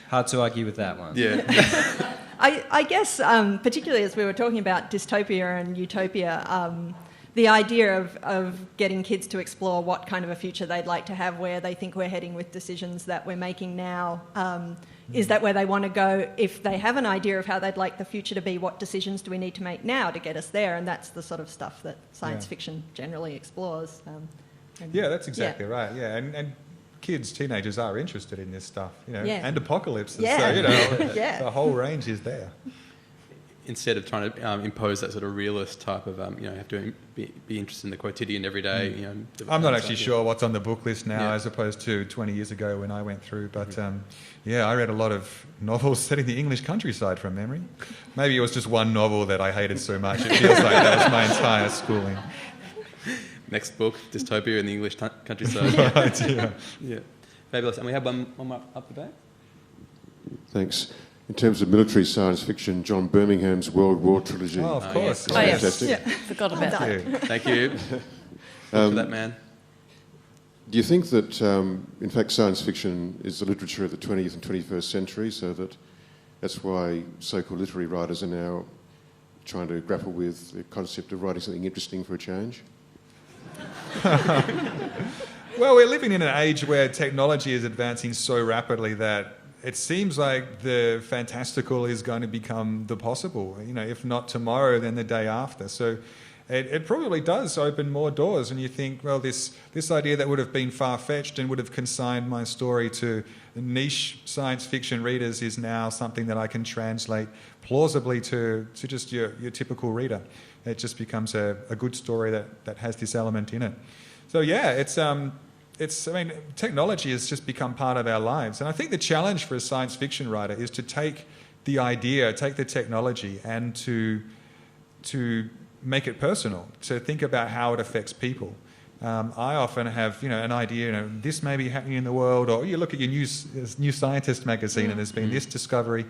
S5: Hard to argue with that one.
S1: Yeah.
S4: I guess, particularly as we were talking about dystopia and utopia, the idea of getting kids to explore what kind of a future they'd like to have, where they think we're heading with decisions that we're making now, is that where they want to go? If they have an idea of how they'd like the future to be, what decisions do we need to make now to get us there? And that's the sort of stuff that science fiction generally explores.
S3: That's exactly right. Yeah, and kids, teenagers are interested in this stuff, and apocalypses.
S4: Yeah.
S3: So, the whole range is there.
S1: Instead of trying to impose that sort of realist type of, have to be interested in the quotidian every day.
S3: I'm not actually sure what's on the book list now as opposed to 20 years ago when I went through. But, I read a lot of novels set in the English countryside from memory. Maybe it was just one novel that I hated so much. It feels like that was my entire schooling.
S1: Next book, Dystopia in the English countryside.
S3: Right,
S1: yeah. Fabulous. And we have one more up the back.
S10: Thanks. In terms of military science fiction, John Birmingham's World War trilogy.
S3: Oh, of course.
S2: Yes.
S10: Fantastic.
S2: Yeah. Forgot about that.
S1: Thank you. For that man.
S10: Do you think that, in fact, science fiction is the literature of the 20th and 21st century, so that's why so-called literary writers are now trying to grapple with the concept of writing something interesting for a change?
S3: Well, we're living in an age where technology is advancing so rapidly that it seems like the fantastical is going to become the possible. If not tomorrow, then the day after. So it probably does open more doors. And you think, well, this idea that would have been far-fetched and would have consigned my story to niche science fiction readers is now something that I can translate plausibly to just your typical reader. It just becomes a good story that has this element in it. So technology has just become part of our lives. And I think the challenge for a science fiction writer is to take the technology and to make it personal, to think about how it affects people. I often have, an idea, this may be happening in the world, or you look at your New Scientist magazine and there's been this discovery.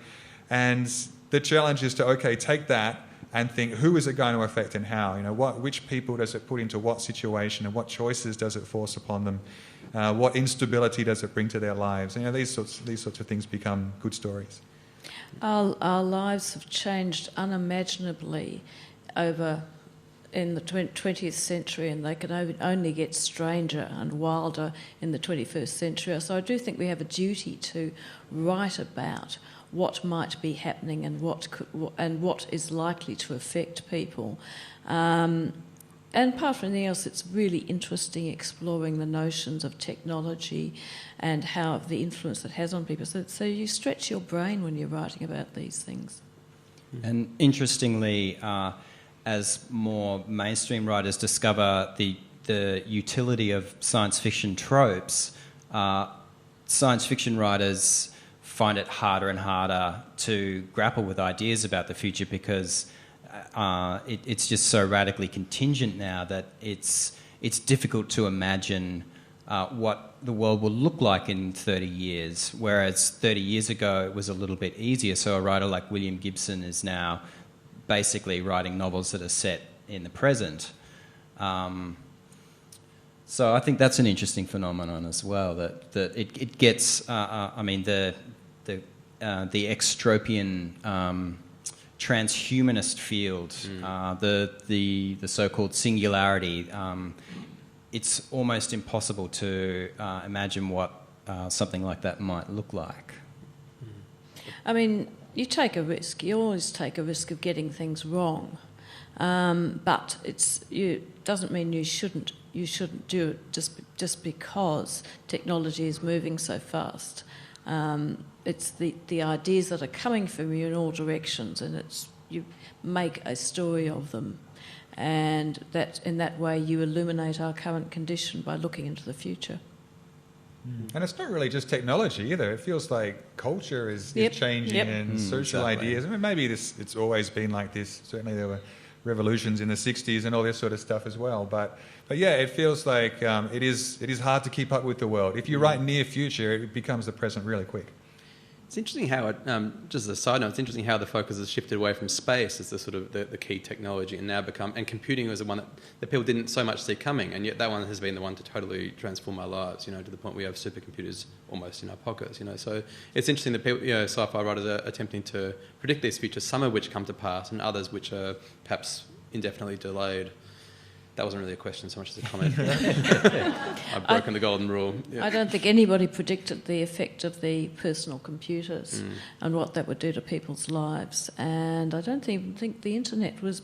S3: And the challenge is to, take that and think, who is it going to affect and how? Which people does it put into what situation, and what choices does it force upon them? What instability does it bring to their lives? These sorts of things become good stories.
S2: Our lives have changed unimaginably in the 20th century, and they can only get stranger and wilder in the 21st century. So I do think we have a duty to write about what might be happening and what is likely to affect people. And apart from anything else, it's really interesting exploring the notions of technology and how the influence it has on people. So you stretch your brain when you're writing about these things.
S5: And interestingly, as more mainstream writers discover the utility of science fiction tropes, science fiction writers find it harder and harder to grapple with ideas about the future because it's just so radically contingent now that it's difficult to imagine what the world will look like in 30 years, whereas 30 years ago it was a little bit easier. So a writer like William Gibson is now basically writing novels that are set in the present. So I think that's an interesting phenomenon as well, that it gets, the extropian transhumanist field, the so-called singularity, it's almost impossible to imagine what something like that might look like.
S2: I mean, you take a risk. You always take a risk of getting things wrong, but it doesn't mean you shouldn't do it just because technology is moving so fast. It's the ideas that are coming from you in all directions, and you make a story of them, and that in that way you illuminate our current condition by looking into the future.
S3: And it's not really just technology either. It feels like culture is changing and social ideas. I mean, maybe it's always been like this. Certainly there were revolutions in the 60s and all this sort of stuff as well. But yeah, it feels like it is hard to keep up with the world. If you write near future, it becomes the present really quick.
S1: It's interesting how just as a side note, it's interesting how the focus has shifted away from space as the sort of the key technology, and now and computing was the one that people didn't so much see coming, and yet that one has been the one to totally transform our lives, to the point we have supercomputers almost in our pockets, So it's interesting that people, sci-fi writers are attempting to predict these futures, some of which come to pass, and others which are perhaps indefinitely delayed. That wasn't really a question so much as a comment. I've broken the golden rule. Yeah.
S2: I don't think anybody predicted the effect of the personal computers and what that would do to people's lives. And I don't even think the internet was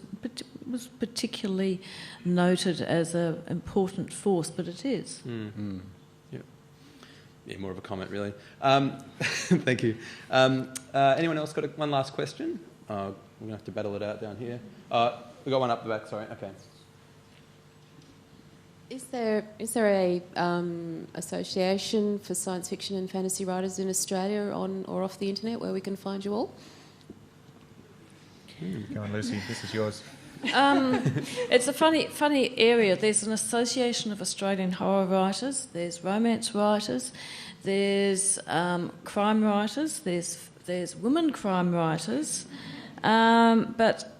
S2: particularly noted as an important force, but it is.
S1: Yeah, more of a comment, really. Thank you. Anyone else got one last question? We're going to have to battle it out down here. We've got one up the back, sorry. Okay.
S11: Is there a association for science fiction and fantasy writers in Australia on or off the internet where we can find you all?
S3: Go on, Lucy. This is yours.
S2: It's a funny area. There's an association of Australian horror writers. There's romance writers. There's crime writers. There's women crime writers. But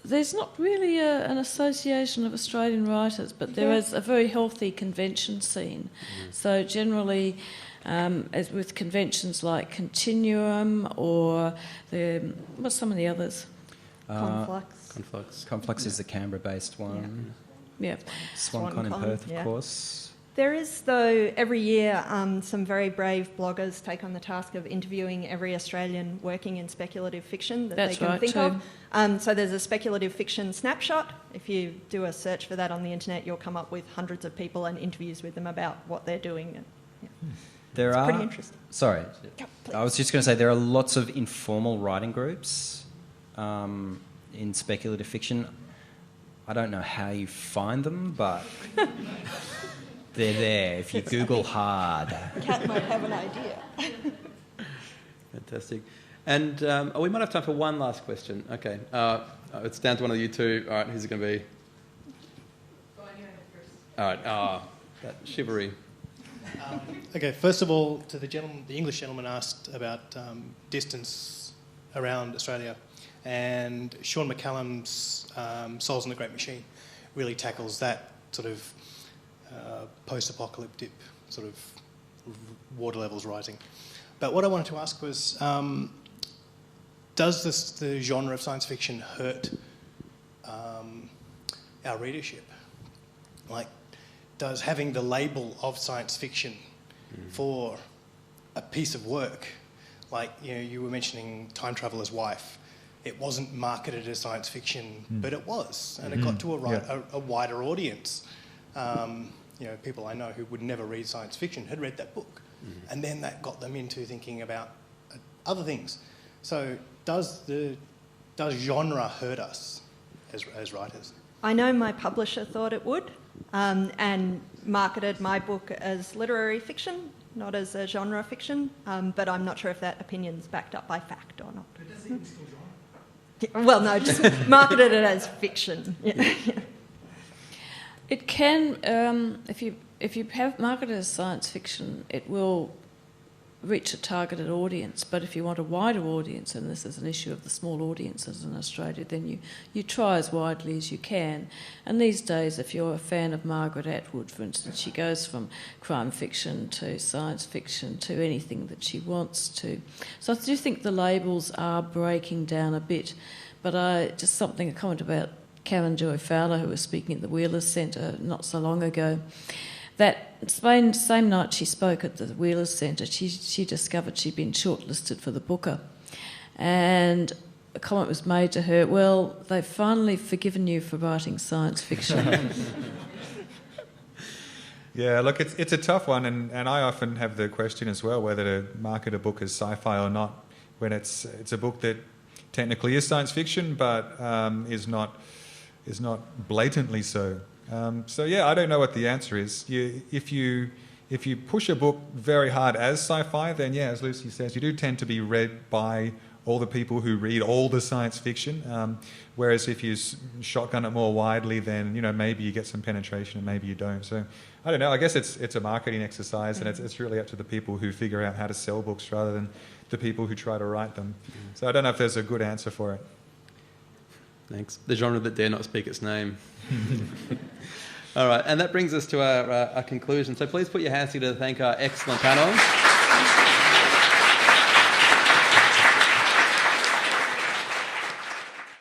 S2: there's not really an association of Australian writers, but there is a very healthy convention scene. So generally, as with conventions like Continuum or what's some of the others?
S5: Conflux is the Canberra-based one.
S2: Yeah.
S5: SwanCon in Perth, of course.
S4: There is, though, every year some very brave bloggers take on the task of interviewing every Australian working in speculative fiction that they can think of. So there's a speculative fiction snapshot. If you do a search for that on the internet, you'll come up with hundreds of people and interviews with them about what they're doing. It's pretty interesting.
S5: Sorry, I was just going to say there are lots of informal writing groups in speculative fiction. I don't know how you find them, but they're there if you Google hard.
S4: Kat might have an idea.
S1: Fantastic. And we might have time for one last question. Okay. It's down to one of you two. All right, who's it going to be? All right. That chivalry.
S12: Okay, first of all, to the English gentleman asked about distance around Australia, and Sean McCallum's Souls in the Great Machine really tackles that sort of post-apocalyptic sort of water levels rising. But what I wanted to ask was, does the genre of science fiction hurt our readership? Like, does having the label of science fiction for a piece of work, like you were mentioning Time Traveler's Wife, it wasn't marketed as science fiction, but it was, and it got to a wider audience. People I know who would never read science fiction had read that book, and then that got them into thinking about other things. So does genre hurt us as writers?
S4: I know my publisher thought it would, and marketed my book as literary fiction, not as a genre fiction, but I'm not sure if that opinion's backed up by fact or not.
S12: But does it even still genre?
S4: Well, no, just marketed it as fiction.
S2: It can, if you have marketed as science fiction, it will reach a targeted audience. But if you want a wider audience, and this is an issue of the small audiences in Australia, then you try as widely as you can. And these days, if you're a fan of Margaret Atwood, for instance, she goes from crime fiction to science fiction to anything that she wants to. So I do think the labels are breaking down a bit. But a comment about Karen Joy Fowler, who was speaking at the Wheelers Centre not so long ago. That same night she spoke at the Wheelers Centre, she discovered she'd been shortlisted for the Booker. And a comment was made to her, well, they've finally forgiven you for writing science fiction.
S3: Yeah, look, it's a tough one, and I often have the question as well whether to market a book as sci-fi or not, when it's a book that technically is science fiction, but is not blatantly so. So yeah, I don't know what the answer is. If you if you push a book very hard as sci-fi, then yeah, as Lucy says, you do tend to be read by all the people who read all the science fiction. Whereas if you shotgun it more widely, then maybe you get some penetration and maybe you don't. So I don't know. I guess it's a marketing exercise, and it's really up to the people who figure out how to sell books rather than the people who try to write them. So I don't know if there's a good answer for it.
S1: Thanks. The genre that dare not speak its name. All right, and that brings us to our conclusion. So please put your hands together to thank our excellent panel.